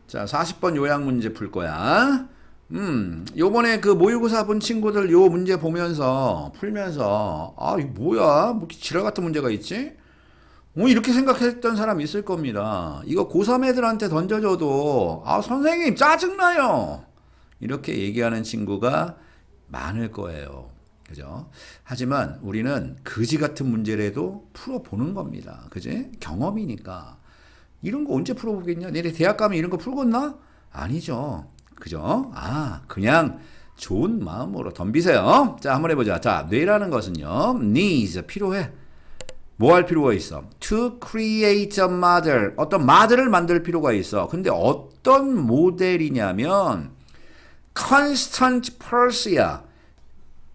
자, 40번 요약 문제 풀 거야. 요번에 그 모의고사 본 친구들 요 문제 보면서, 풀면서, 아, 이거 뭐야? 뭐 이렇게 지랄 같은 문제가 있지? 이렇게 생각했던 사람 있을 겁니다. 이거 고3 애들한테 던져줘도, 아, 선생님, 짜증나요! 이렇게 얘기하는 친구가 많을 거예요. 그죠? 하지만 우리는 그지 같은 문제라도 풀어보는 겁니다. 그지? 경험이니까. 이런 거 언제 풀어보겠냐? 내일 대학 가면 이런 거 풀겠나? 아니죠. 그죠? 아, 그냥 좋은 마음으로 덤비세요. 자, 한번 해보자. 자, 뇌라는 것은요, needs, 필요해. 뭐 할 필요가 있어? To create a model. 어떤 모델을 만들 필요가 있어. 근데 어떤 모델이냐면, constant pulse야.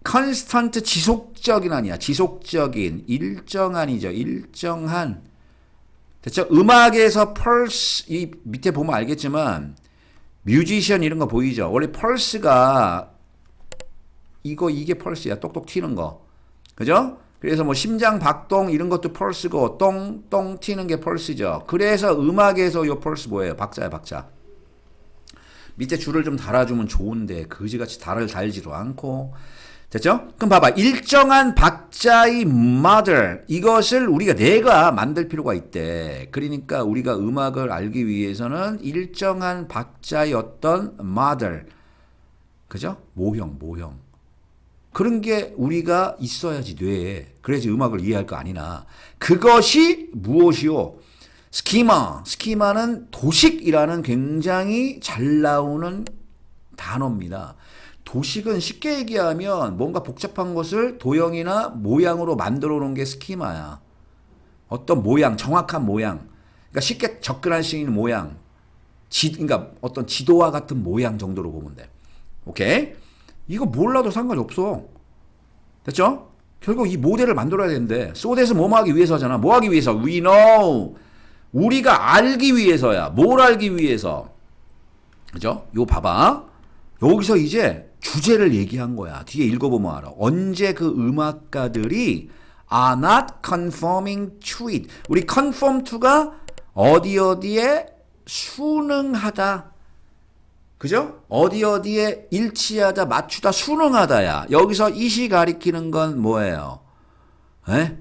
constant 지속적인 아니야. 지속적인. 일정한이죠. 일정한. 됐죠? 음악에서 펄스, 이 밑에 보면 알겠지만, 뮤지션 이런 거 보이죠? 원래 펄스가, 이게 펄스야. 똑똑 튀는 거. 그죠? 그래서 뭐 심장 박동 이런 것도 펄스고, 똥똥 튀는 게 펄스죠. 그래서 음악에서 요 펄스 뭐예요? 박자야, 박자. 밑에 줄을 좀 달아주면 좋은데, 그지같이 달지도 않고. 됐죠? 그럼 봐봐. 일정한 박자의 model. 이것을 내가 만들 필요가 있대. 그러니까 우리가 음악을 알기 위해서는 일정한 박자의 어떤 model. 그죠? 모형. 그런 게 우리가 있어야지, 뇌에. 그래야지 음악을 이해할 거 아니나. 그것이 무엇이요? 스키마. 스키마는 도식이라는 굉장히 잘 나오는 단어입니다. 도식은 쉽게 얘기하면 뭔가 복잡한 것을 도형이나 모양으로 만들어 놓은 게 스키마야. 어떤 모양, 정확한 모양. 그러니까 쉽게 접근할 수 있는 모양. 그러니까 어떤 지도와 같은 모양 정도로 보면 돼. 오케이? 이거 몰라도 상관이 없어. 됐죠? 결국 이 모델을 만들어야 되는데, 소댓은 뭐 하기 위해서잖아. 뭐 하기 위해서? We know. 우리가 알기 위해서야. 뭘 알기 위해서? 그죠? 이거 봐봐. 여기서 이제 주제를 얘기한 거야. 뒤에 읽어보면 알아. 언제 그 음악가들이 are not conforming to it. 우리 conform to가 어디에 순응하다. 그죠? 어디에 일치하다, 맞추다, 순응하다야. 여기서 it이 가리키는 건 뭐예요? 에?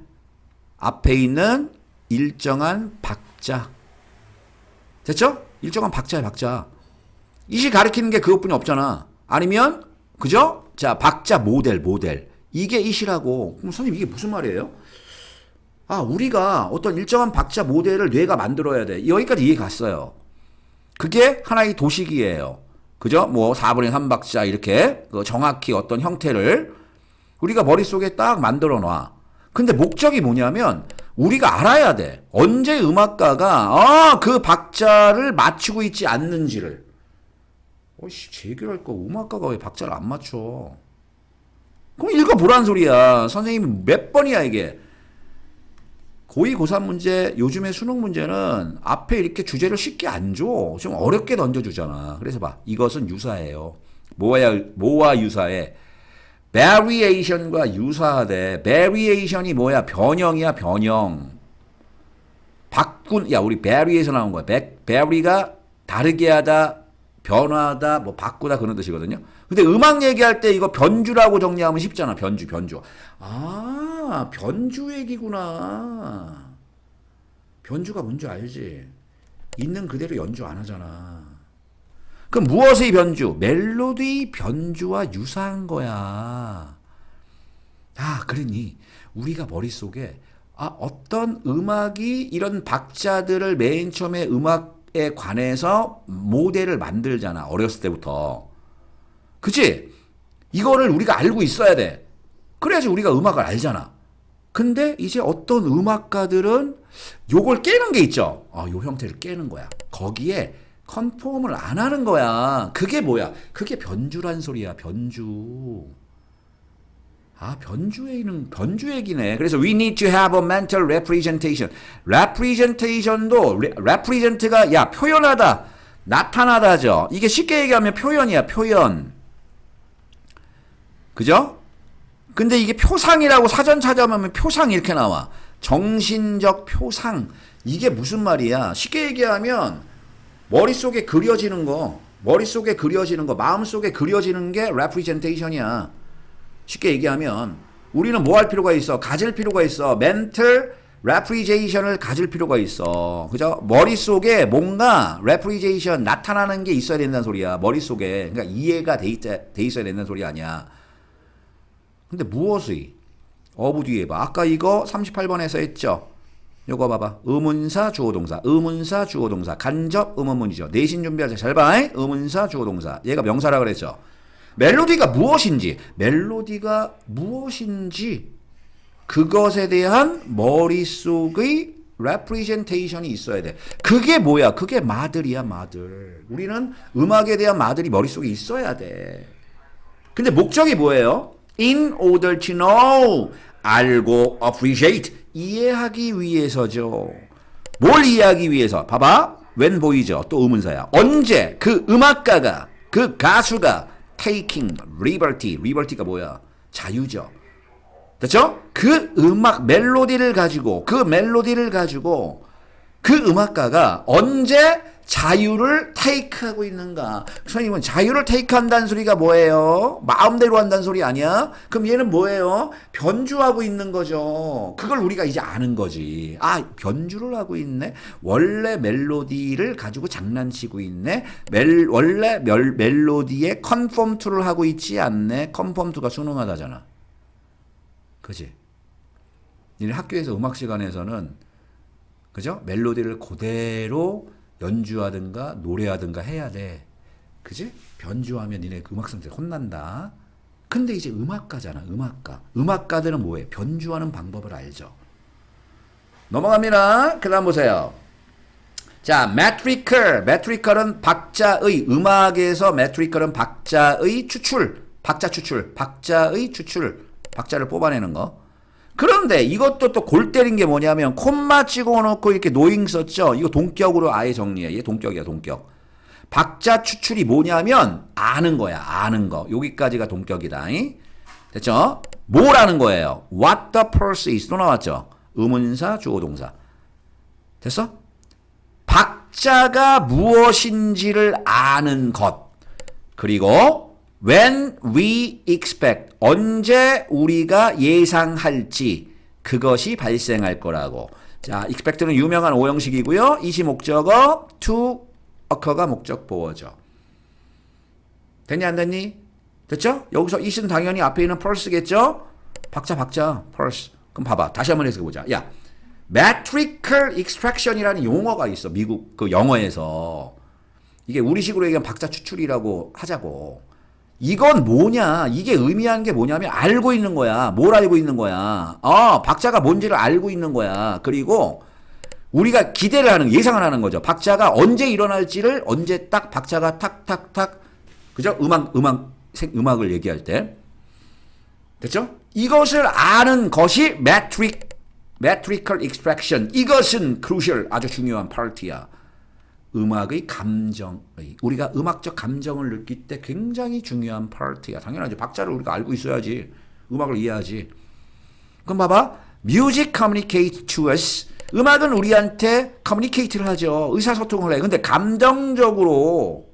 앞에 있는 일정한 박자. 됐죠? 일정한 박자야, 박자. it이 가리키는 게 그것뿐이 없잖아. 아니면 그죠? 자, 박자 모델. 이게 it이라고. 그럼 선생님 이게 무슨 말이에요? 아, 우리가 어떤 일정한 박자 모델을 뇌가 만들어야 돼. 여기까지 이해 갔어요. 그게 하나의 도식이에요. 그죠? 뭐 4분의 3박자 이렇게 정확히 어떤 형태를 우리가 머릿속에 딱 만들어 놔. 근데 목적이 뭐냐면 우리가 알아야 돼. 언제 음악가가 그 박자를 맞추고 있지 않는지를. 제기할 거 음악가가 왜 박자를 안 맞춰? 그럼 읽어보란 소리야. 선생님이 몇 번이야 이게. 고2, 고3 문제, 요즘의 수능 문제는 앞에 이렇게 주제를 쉽게 안 줘. 좀 어렵게 던져주잖아. 그래서 봐. 이것은 유사해요. 뭐와 유사해? variation과 유사하대. variation이 뭐야? 변형이야, 변형. 우리 vary에서 나온 거야. vary가 다르게 하다, 변화하다, 뭐 바꾸다 그런 뜻이거든요. 근데 음악 얘기할 때 이거 변주라고 정리하면 쉽잖아. 변주. 아, 변주 얘기구나. 변주가 뭔지 알지? 있는 그대로 연주 안 하잖아. 그럼 무엇의 변주? 멜로디 변주와 유사한 거야. 아, 그러니 우리가 머릿속에 어떤 음악이 이런 박자들을 맨 처음에 음악에 관해서 모델을 만들잖아. 어렸을 때부터. 그치? 이거를 우리가 알고 있어야 돼. 그래야지 우리가 음악을 알잖아. 근데 이제 어떤 음악가들은 요걸 깨는 게 있죠. 요 형태를 깨는 거야. 거기에 컨폼을 안 하는 거야. 그게 뭐야? 그게 변주란 소리야. 변주. 변주 얘기네. 그래서 we need to have a mental representation. representation도 represent가 표현하다, 나타나다죠. 이게 쉽게 얘기하면 표현이야. 표현. 그죠? 근데 이게 표상이라고 사전 찾아보면 표상 이렇게 나와. 정신적 표상. 이게 무슨 말이야? 쉽게 얘기하면 머릿속에 그려지는 거, 머릿속에 그려지는 거, 마음속에 그려지는 게 representation이야. 쉽게 얘기하면 우리는 뭐 할 필요가 있어? 가질 필요가 있어. mental representation을 가질 필요가 있어. 그죠? 머릿속에 뭔가 representation 나타나는 게 있어야 된다는 소리야. 머릿속에. 그러니까 이해가 돼 있어야 된다는 소리 아니야. 근데 무엇의? 어부 뒤에 봐. 아까 이거 38번에서 했죠. 요거 봐봐. 의문사 주어동사. 의문사 주어동사. 간접 의문문이죠. 내신 준비하자. 잘 봐. 의문사 주어동사. 얘가 명사라 그랬죠. 멜로디가 무엇인지. 멜로디가 무엇인지 그것에 대한 머릿속의 representation이 있어야 돼. 그게 뭐야? 그게 마들이야, 마들. 우리는 음악에 대한 마들이 머릿속에 있어야 돼. 근데 목적이 뭐예요? In order to know. 알고 appreciate. 이해하기 위해서죠. 뭘 이해하기 위해서? 봐봐. when 보이죠? 또 의문사야. 언제 그 음악가가, 그 가수가 taking liberty. liberty가 뭐야? 자유죠. 됐죠? 그 음악 멜로디를 가지고 그 음악가가 언제 자유를 테이크하고 있는가? 선생님은 자유를 테이크한다는 소리가 뭐예요? 마음대로 한다는 소리 아니야? 그럼 얘는 뭐예요? 변주하고 있는 거죠. 그걸 우리가 이제 아는 거지. 아, 변주를 하고 있네. 원래 멜로디를 가지고 장난치고 있네. 원래 멜로디에 컨펌 투를 하고 있지 않네. 컨펌 투가 순응하다잖아. 그지? 니네 학교에서 음악 시간에서는 그죠? 멜로디를 그대로 연주하든가 노래하든가 해야 돼. 그지? 변주하면 니네 음악 선생님 혼난다. 근데 이제 음악가잖아. 음악가. 음악가들은 뭐해? 변주하는 방법을 알죠. 넘어갑니다. 그 다음 보세요. 자, metrical. metrical은 박자의, 음악에서 metrical은 박자의 추출. 박자 추출. 박자의 추출. 박자를 뽑아내는 거. 그런데 이것도 또 골 때린 게 뭐냐면 콤마 찍어놓고 이렇게 노잉 썼죠. 이거 동격으로 아예 정리해. 얘 동격이야, 동격. 박자 추출이 뭐냐면 아는 거야, 아는 거. 여기까지가 동격이다. 됐죠? 뭐라는 거예요? What the purse is. 또 나왔죠? 의문사, 주어동사. 됐어? 박자가 무엇인지를 아는 것. 그리고 when we expect. 언제 우리가 예상할지 그것이 발생할 거라고. 자, expect는 유명한 오형식이고요. 이시 목적어, to occur가 목적 보어죠. 됐니 안 됐니? 됐죠? 여기서 is는 당연히 앞에 있는 pulse겠죠? 박자 pulse. 그럼 봐봐. 다시 한번 해석해 보자. 야, metrical extraction이라는 용어가 있어. 미국 그 영어에서. 이게 우리식으로 얘기하면 박자 추출이라고 하자고. 이건 뭐냐? 이게 의미하는 게 뭐냐면 알고 있는 거야. 뭘 알고 있는 거야? 박자가 뭔지를 알고 있는 거야. 그리고 우리가 기대를 하는, 예상을 하는 거죠. 박자가 언제 일어날지를 언제 딱 박자가 탁탁탁, 그죠? 음악을 얘기할 때. 됐죠? 이것을 아는 것이 metrical extraction. 이것은 crucial, 아주 중요한 파트야. 음악의 감정의, 우리가 음악적 감정을 느낄 때 굉장히 중요한 파트야. 당연하지. 박자를 우리가 알고 있어야지 음악을 이해하지. 그럼 봐봐. Music communicates to us. 음악은 우리한테 communicate를 하죠. 의사소통을 해. 근데 감정적으로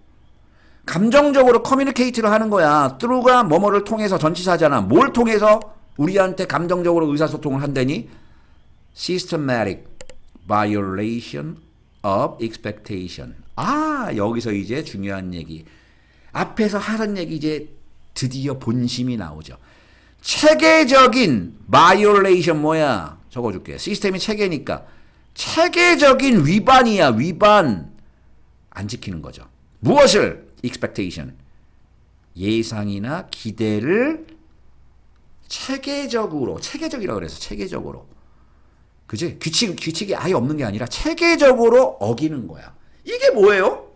communicate를 하는 거야. through가 뭐뭐를 통해서 전치사잖아. 뭘 통해서 우리한테 감정적으로 의사소통을 한다니? Systematic violation of expectation. 아, 여기서 이제 중요한 얘기. 앞에서 하던 얘기 이제 드디어 본심이 나오죠. 체계적인 violation 뭐야? 적어줄게. 시스템이 체계니까. 체계적인 위반이야, 위반. 안 지키는 거죠. 무엇을? expectation. 예상이나 기대를 체계적이라고 그래서 체계적으로. 그지? 규칙이 아예 없는 게 아니라 체계적으로 어기는 거야. 이게 뭐예요?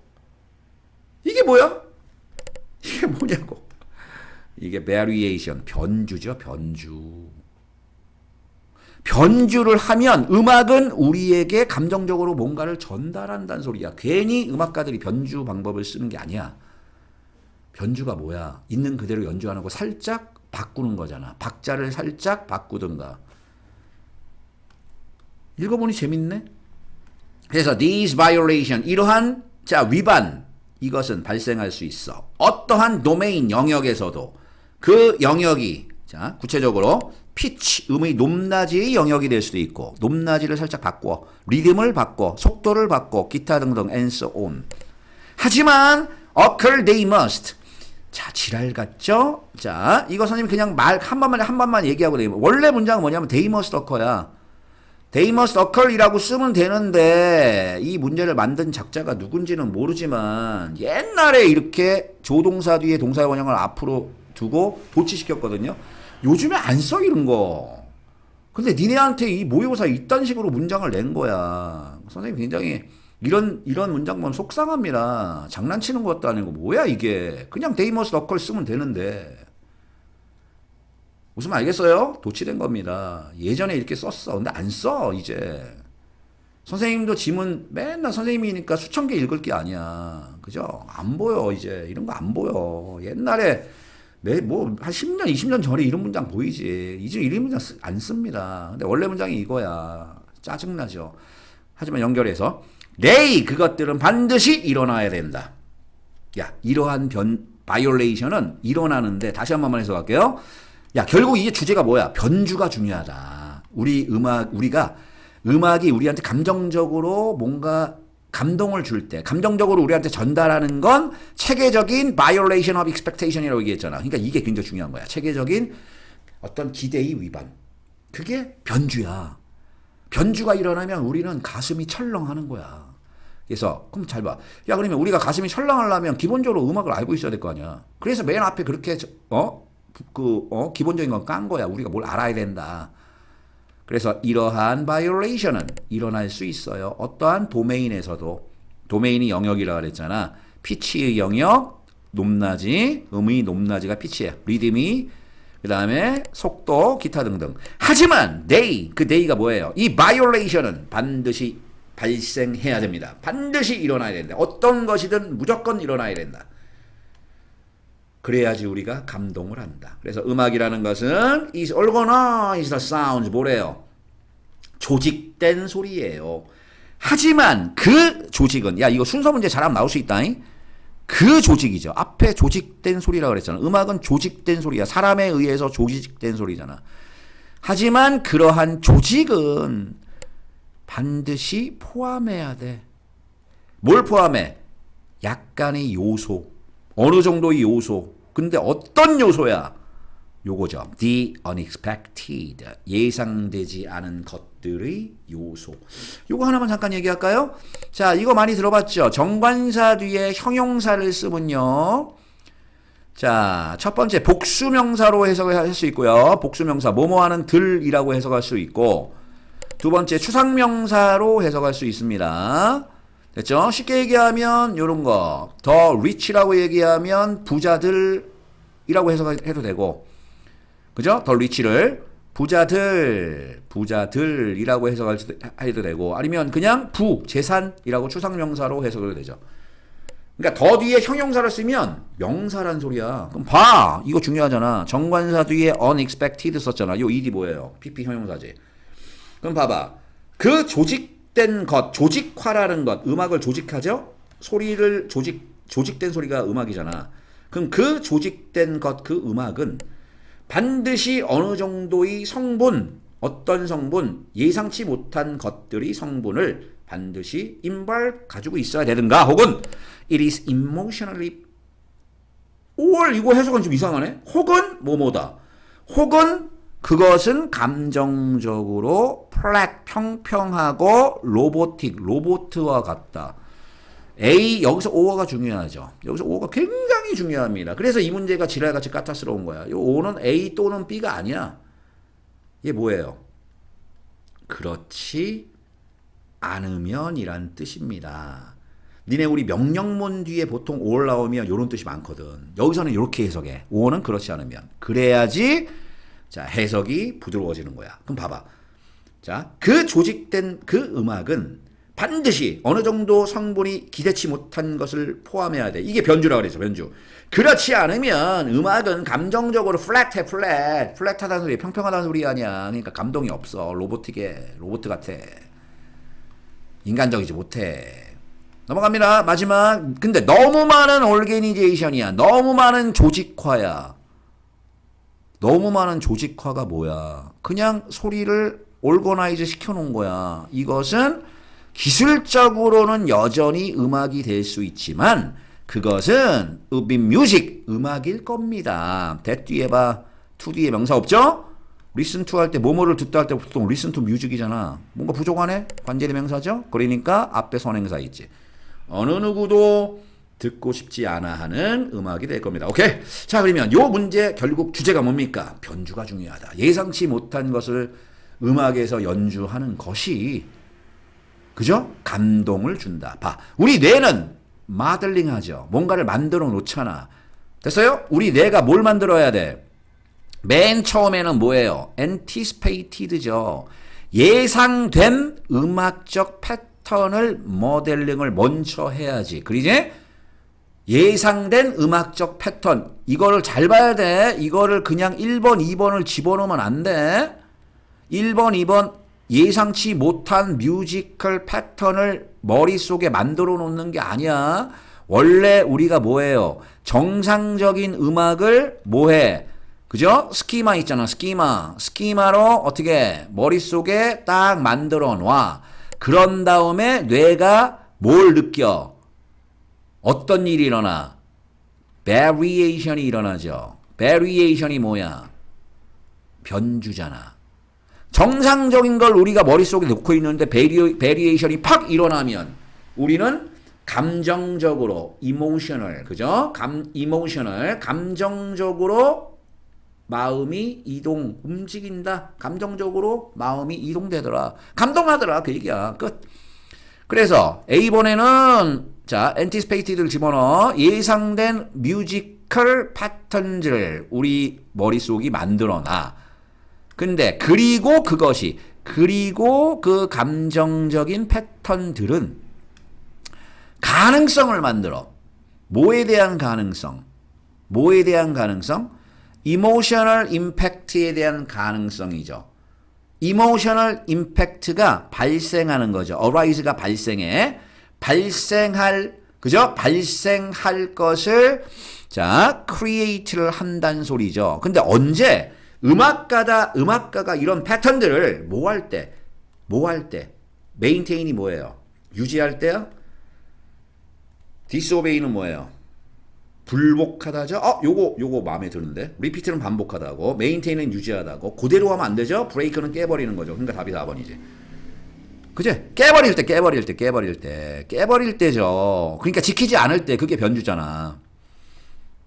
이게 뭐야? 이게 뭐냐고. 이게 variation, 변주죠, 변주. 변주를 하면 음악은 우리에게 감정적으로 뭔가를 전달한다는 소리야. 괜히 음악가들이 변주 방법을 쓰는 게 아니야. 변주가 뭐야? 있는 그대로 연주하는 거 살짝 바꾸는 거잖아. 박자를 살짝 바꾸든가. 읽어보니 재밌네. 그래서 these violation, 이러한 자, 위반. 이것은 발생할 수 있어. 어떠한 도메인 영역에서도 그 영역이 자, 구체적으로 피치, 음의 높낮이의 영역이 될 수도 있고 높낮이를 살짝 바꿔 리듬을 바꿔 속도를 바꿔 기타 등등 and so on. 하지만 occur they must. 자, 지랄 같죠? 자, 이거 선생님 그냥 말 한 번만 얘기하고 돼요. 원래 문장은 뭐냐면 they must occur야. they must occur이라고 쓰면 되는데 이 문제를 만든 작자가 누군지는 모르지만 옛날에 이렇게 조동사 뒤에 동사의 원형을 앞으로 두고 도치시켰거든요. 요즘에 안 써 이런 거. 근데 니네한테 이 모의고사 이딴 식으로 문장을 낸 거야. 선생님 굉장히 이런 문장 보면 속상합니다. 장난치는 것도 아니고 뭐야 이게. 그냥 they must occur 쓰면 되는데. 무슨 말 알겠어요? 도치된 겁니다. 예전에 이렇게 썼어. 근데 안 써 이제. 선생님도 지문 맨날 선생님이니까 수천 개 읽을 게 아니야. 그죠? 안 보여 이제. 이런 거 안 보여. 옛날에 한 10년 20년 전에 이런 문장 보이지. 이제 이런 문장 안 씁니다. 근데 원래 문장이 이거야. 짜증나죠. 하지만 연결해서 그것들은 반드시 일어나야 된다. 야, 이러한 바이올레이션은 일어나는데 다시 한 번만 해석할게요. 야, 결국 이게 주제가 뭐야? 변주가 중요하다. 우리가 음악이 우리한테 감정적으로 뭔가 감동을 줄 때, 감정적으로 우리한테 전달하는 건 체계적인 violation of expectation이라고 얘기했잖아. 그러니까 이게 굉장히 중요한 거야. 체계적인 어떤 기대의 위반. 그게 변주야. 변주가 일어나면 우리는 가슴이 철렁하는 거야. 그래서 그럼 잘 봐. 야, 그러면 우리가 가슴이 철렁하려면 기본적으로 음악을 알고 있어야 될 거 아니야. 그래서 맨 앞에 그렇게 기본적인 건 깐 거야. 우리가 뭘 알아야 된다. 그래서 이러한 바이올레이션은 일어날 수 있어요. 어떠한 도메인에서도. 도메인이 영역이라고 그랬잖아. 피치의 영역, 높낮이, 음의 높낮이가 피치야. 리듬이, 그 다음에 속도, 기타 등등. 하지만 그 day가 뭐예요? 이 바이올레이션은 반드시 발생해야 됩니다. 반드시 일어나야 된다. 어떤 것이든 무조건 일어나야 된다. 그래야지 우리가 감동을 한다. 그래서 음악이라는 것은 is organized sounds 뭐래요? 조직된 소리예요. 하지만 그 조직은 이거 순서 문제 잘하면 나올 수 있다잉. 그 조직이죠. 앞에 조직된 소리라고 그랬잖아. 음악은 조직된 소리야. 사람에 의해서 조직된 소리잖아. 하지만 그러한 조직은 반드시 포함해야 돼. 뭘 포함해? 약간의 요소. 어느 정도의 요소. 근데 어떤 요소야? 요거죠. The unexpected. 예상되지 않은 것들의 요소. 요거 하나만 잠깐 얘기할까요? 자, 이거 많이 들어봤죠? 정관사 뒤에 형용사를 쓰면요. 자, 첫 번째 복수명사로 해석할 수 있고요. 복수명사 뭐뭐 하는 들이라고 해석할 수 있고, 두 번째 추상명사로 해석할 수 있습니다. 됐죠? 쉽게 얘기하면 요런 거. 더 rich라고 얘기하면 부자들이라고 해석해도 되고. 그죠? 더 rich를 부자들이라고 해석해도 되고, 아니면 그냥 재산이라고 추상명사로 해석해도 되죠. 그러니까 더 뒤에 형용사를 쓰면 명사란 소리야. 그럼 봐. 이거 중요하잖아. 정관사 뒤에 unexpected 썼잖아. 요 일이 뭐예요? PP 형용사지. 그럼 봐봐. 그 조직된 것, 조직화라는 것, 음악을 조직하죠? 소리를 조직된 소리가 음악이잖아. 그럼 그 조직된 것, 그 음악은 반드시 어느 정도의 성분, 어떤 성분, 예상치 못한 것들이 성분을 반드시 가지고 있어야 되는가? 혹은 it is emotionally 이거 해석은 좀 이상하네. 혹은 뭐뭐다. 혹은 그것은 감정적으로 평평하고 로봇과 같다. 여기서 오어가 중요하죠. 여기서 오어가 굉장히 중요합니다. 그래서 이 문제가 지랄같이 까탈스러운 거야. 이 오는 A 또는 B가 아니야. 이게 뭐예요? 그렇지 않으면 이란 뜻입니다. 니네 우리 명령문 뒤에 보통 or 나오면 이런 뜻이 많거든. 여기서는 이렇게 해석해. or는 그렇지 않으면. 그래야지 자, 해석이 부드러워지는 거야. 그럼 봐봐. 자, 그 조직된 그 음악은 반드시 어느 정도 성분이 기대치 못한 것을 포함해야 돼. 이게 변주라고 그랬죠. 변주. 그렇지 않으면 음악은 감정적으로 플랫하다는 소리, 평평하다는 소리 아니야. 그러니까 감동이 없어. 로봇 같아. 인간적이지 못해. 넘어갑니다. 마지막. 근데 너무 많은 오르게니제이션이야. 너무 많은 조직화야. 너무 많은 조직화가 뭐야? 그냥 소리를 올거나이즈 시켜놓은 거야. 이것은 기술적으로는 여전히 음악이 될 수 있지만 그것은 뮤직, 음악일 겁니다. that 뒤에 봐. to 뒤에 명사 없죠? listen to 할 때 뭐뭐를 듣다 할 때 보통 listen to music이잖아. 뭔가 부족하네? 관계대 명사죠? 그러니까 앞에 선행사 있지. 어느 누구도 듣고 싶지 않아 하는 음악이 될 겁니다. 오케이. 자, 그러면 요 문제 결국 주제가 뭡니까? 변주가 중요하다. 예상치 못한 것을 음악에서 연주하는 것이 그죠? 감동을 준다. 봐. 우리 뇌는 마들링 하죠. 뭔가를 만들어 놓잖아. 됐어요? 우리 뇌가 뭘 만들어야 돼? 맨 처음에는 뭐예요? anticipated죠. 예상된 음악적 패턴을 모델링을 먼저 해야지. 그러지? 예상된 음악적 패턴. 이거를 잘 봐야 돼. 이거를 그냥 1번, 2번을 집어넣으면 안 돼. 1번, 2번 예상치 못한 뮤지컬 패턴을 머릿속에 만들어 놓는 게 아니야. 원래 우리가 뭐예요? 정상적인 음악을 뭐해? 그죠? 스키마 있잖아. 스키마로 어떻게 머릿속에 딱 만들어 놔. 그런 다음에 뇌가 뭘 느껴? 어떤 일이 일어나? variation이 일어나죠. variation이 뭐야? 변주잖아. 정상적인 걸 우리가 머릿속에 놓고 있는데 variation이 팍 일어나면 우리는 감정적으로 emotional, 그죠? emotional, 감정적으로 마음이 움직인다. 감정적으로 마음이 이동되더라. 감동하더라. 그 얘기야. 끝. 그래서 A번에는 자, anticipated를 집어넣어. 예상된 뮤지컬 패턴들을 우리 머릿속이 만들어놔. 근데 그리고 그 감정적인 패턴들은 가능성을 만들어. 뭐에 대한 가능성? 이모셔널 임팩트에 대한 가능성이죠. 이모셔널 임팩트가 발생하는 거죠. arise가 발생할 것을 자, create를 한다는 소리죠. 근데 언제 음악가가 이런 패턴들을 뭐 할 때? maintain이 뭐예요? 유지할 때요? disobey는 뭐예요? 불복하다죠? 요거 마음에 드는데. repeat는 반복하다고, maintain은 유지하다고. 그대로 하면 안 되죠? break는 깨버리는 거죠. 그러니까 답이 4번이지. 그제? 깨버릴 때죠. 그러니까 지키지 않을 때 그게 변주잖아.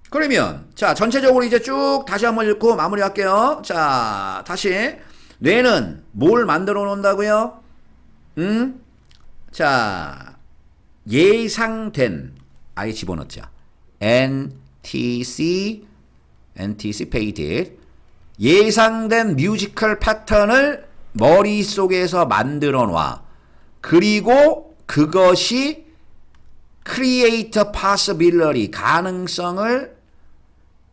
그러면 자, 전체적으로 이제 쭉 다시 한번 읽고 마무리할게요. 자, 다시 뇌는 뭘 만들어 놓는다고요? 자, 예상된 아예 집어넣자. anticipated 예상된 뮤지컬 패턴을 머릿속에서 만들어 놔. 그리고 그것이 create a possibility 가능성을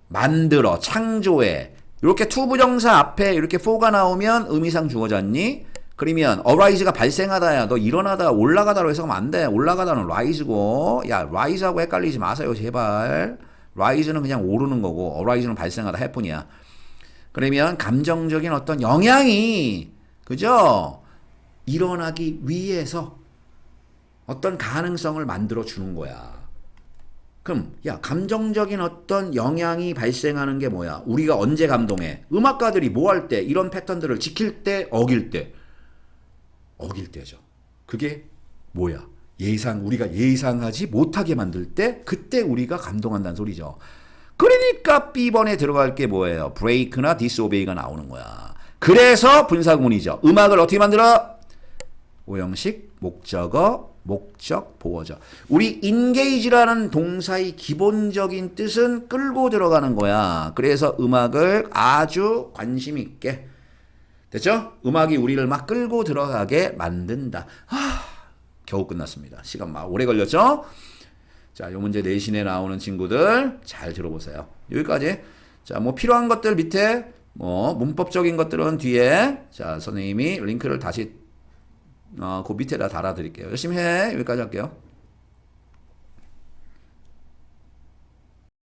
만들어 창조해. 이렇게 투부정사 앞에 이렇게 for가 나오면 의미상 주어졌니? 그러면 arise가 발생하다야. 너 일어나다 올라가다로 해석하면 안 돼. 올라가다는 rise고. 야, rise하고 헷갈리지 마세요. 제발. rise는 그냥 오르는 거고 arise는 발생하다 할 뿐이야. 그러면 감정적인 어떤 영향이 그죠? 일어나기 위해서 어떤 가능성을 만들어 주는 거야. 그럼 야, 감정적인 어떤 영향이 발생하는 게 뭐야? 우리가 언제 감동해? 음악가들이 뭐 할 때? 이런 패턴들을 지킬 때? 어길 때죠. 그게 뭐야? 우리가 예상하지 못하게 만들 때 그때 우리가 감동한다는 소리죠. 그러니까 B번에 들어갈 게 뭐예요? break나 disobey가 나오는 거야. 그래서 분사구문이죠. 음악을 어떻게 만들어? 오형식, 목적어, 목적, 보어죠. 우리 engage라는 동사의 기본적인 뜻은 끌고 들어가는 거야. 그래서 음악을 아주 관심 있게 됐죠? 음악이 우리를 막 끌고 들어가게 만든다. 겨우 끝났습니다. 시간 막 오래 걸렸죠? 자, 요 문제 내신에 나오는 친구들 잘 들어보세요. 여기까지. 자, 뭐 필요한 것들 밑에 뭐 문법적인 것들은 뒤에 자, 선생님이 링크를 다시 그 밑에다 달아드릴게요. 열심히 해. 여기까지 할게요.